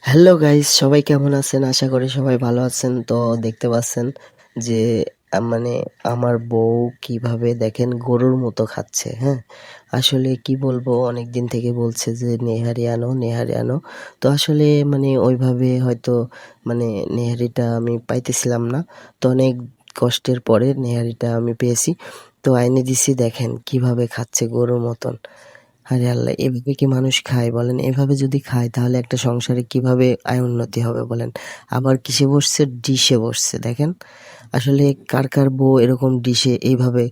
Hello guys, সবাই কেমন আছেন? আশা করি সবাই ভালো আছেন। তো দেখতে পাচ্ছেন যে মানে আমার বউ কিভাবে দেখেন গরুর মতো খাচ্ছে, হ্যাঁ? আসলে কি বলবো, অনেকদিন থেকে বলছে যে নেহারি আনো, নেহারি আনো। তো আসলে ওইভাবে হয়তো মানে নেহারিটা আমি পাইতেছিলাম না। তো অনেক কষ্টের পরে নেহারিটা আমি পেয়েছি। তো আইনে দিছি, দেখেন কিভাবে খাচ্ছে গরুর মতন। আরে আল্লাহ! এভাবে কি মানুষ খায় বলেন? এভাবে যদি খায় তাহলে একটা সংসারে কিভাবে আয় উন্নতি হবে বলেন? আবার কিসে বসছে? ডিশে বসছে দেখেন। আসলে কার বউ এরকম ডিশে এইভাবে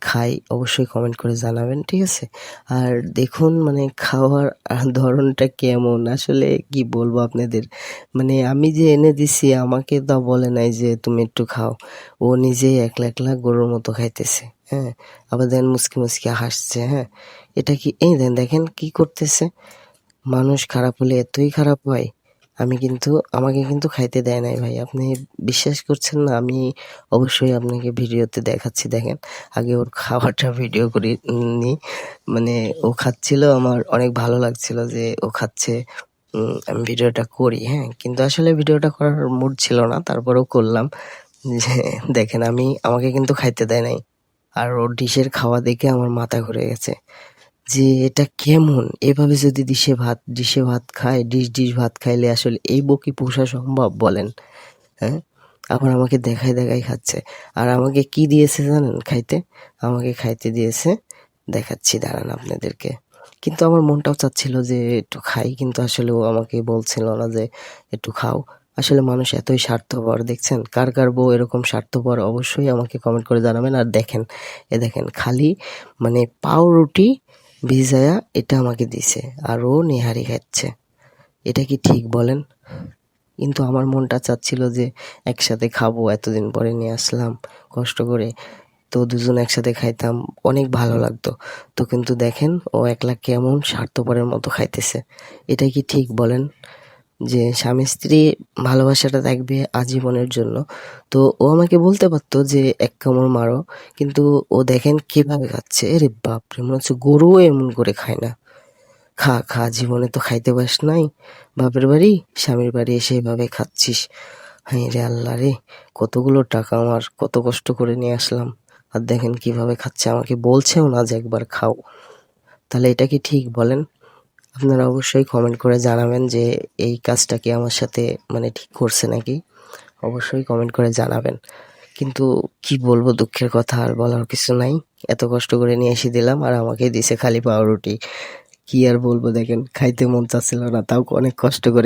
খায় অবশ্যই কমেন্ট করে জানাবেন, ঠিক আছে? আর দেখুন খাওয়ার ধরনটা কেমন, আসলে কি বলবো আপনাদের? আমি যে এনে দিছি আমাকে তাও বলে নাই যে তুমি একটু খাও। ও নিজেই একলা গরুর মতো খাইতেছে, হ্যাঁ? আবার দেখেন মুচকি, মুচকি হাসছে, হ্যাঁ? এটা কি, এই দেখেন কি করতেছে? মানুষ খারাপ হলে এতই খারাপ হয়? আমাকে কিন্তু খাইতে দেয় নাই ভাই। আপনি বিশ্বাস করছেন না? আমি অবশ্যই আপনাকে ভিডিওতে দেখাচ্ছি, দেখেন। আগে ওর খাওয়াটা ভিডিও করি নিই। মানে ও খাচ্ছিল, আমার অনেক ভালো লাগছিল যে ও খাচ্ছে। আমি ভিডিওটা করি, হ্যাঁ? কিন্তু আসলে ভিডিওটা করার মুড ছিল না। তারপরেও করলাম। যে দেখেন, আমাকে কিন্তু খাইতে দেয় নাই। আর ওর ডিশের খাওয়া দেখে আমার মাথা ঘুরে গেছে। যে এটা কেমন? এভাবে যদি ডিশে ভাত খায়, ডিশ ভাত খাইলে আসলে এই বউ কি পোষা সম্ভব বলেন? হ্যাঁ? আবার আমাকে দেখায় খাচ্ছে। আর আমাকে কি দিয়েছে জানেন খাইতে? আমাকে খাইতে দিয়েছে, দেখাচ্ছি দাঁড়ান আপনাদেরকে। কিন্তু আমার মনটাও চাচ্ছিল যে একটু খাই, কিন্তু আসলে ও আমাকে বলছিল না যে একটু খাও। আসলে মানুষ এতই স্বার্থপর দেখছেন? কার বউ এরকম স্বার্থপর অবশ্যই আমাকে কমেন্ট করে জানাবেন। আর দেখেন, দেখেন খালি পাউরুটি ভিজায়া এটা আমাকে দিছে। আর ও নেহারি খাচ্ছে। এটা কি ঠিক বলেন? কিন্তু আমার মনটা চাচ্ছিল যে একসাথে খাবো, এতদিন পরে নিয়ে আসলাম কষ্ট করে। তো দুজন একসাথে খাইতাম, অনেক ভালো লাগতো। তো কিন্তু দেখেন ও একলা কেমন স্বার্থপরের মতো খাইতেছে। এটা কি ঠিক বলেন? যে স্বামী-স্ত্রী ভালোবাসাটা থাকবে আজীবনের জন্য। তো ও আমাকে বলতে পারতো যে ১ কামড় মারো। কিন্তু ও দেখেন কিভাবে খাচ্ছে। এরে বাপরে! মনে হচ্ছে গরুও এমন করে খায় না। খা, জীবনে তো খাইতে পাস নাই। বাপের বাড়ি, স্বামীর বাড়ি এসে এভাবে খাচ্ছিস। হায়রে আল্লাহ রে! কতগুলো টাকা আমার, কত কষ্ট করে নিয়ে আসলাম। আর দেখেন কিভাবে খাচ্ছে, আমাকে বলছেও না যে একবার খাও। তাহলে এটা কি ঠিক বলেন? আপনারা অবশ্যই কমেন্ট করে জানাবেন যে এই কাজটা কি আমার সাথে ঠিক করছে নাকি? অবশ্যই কমেন্ট করে জানাবেন। কিন্তু কি বলবো, দুঃখের কথা, আর বলার কিছু নাই। এত কষ্ট করে নিয়ে এসে দিলাম আর আমাকেই দিছে খালি পাউরুটি। কি আর বলবো, দেখেন খাইতে মন চাচ্ছিল না, তাও অনেক কষ্ট করে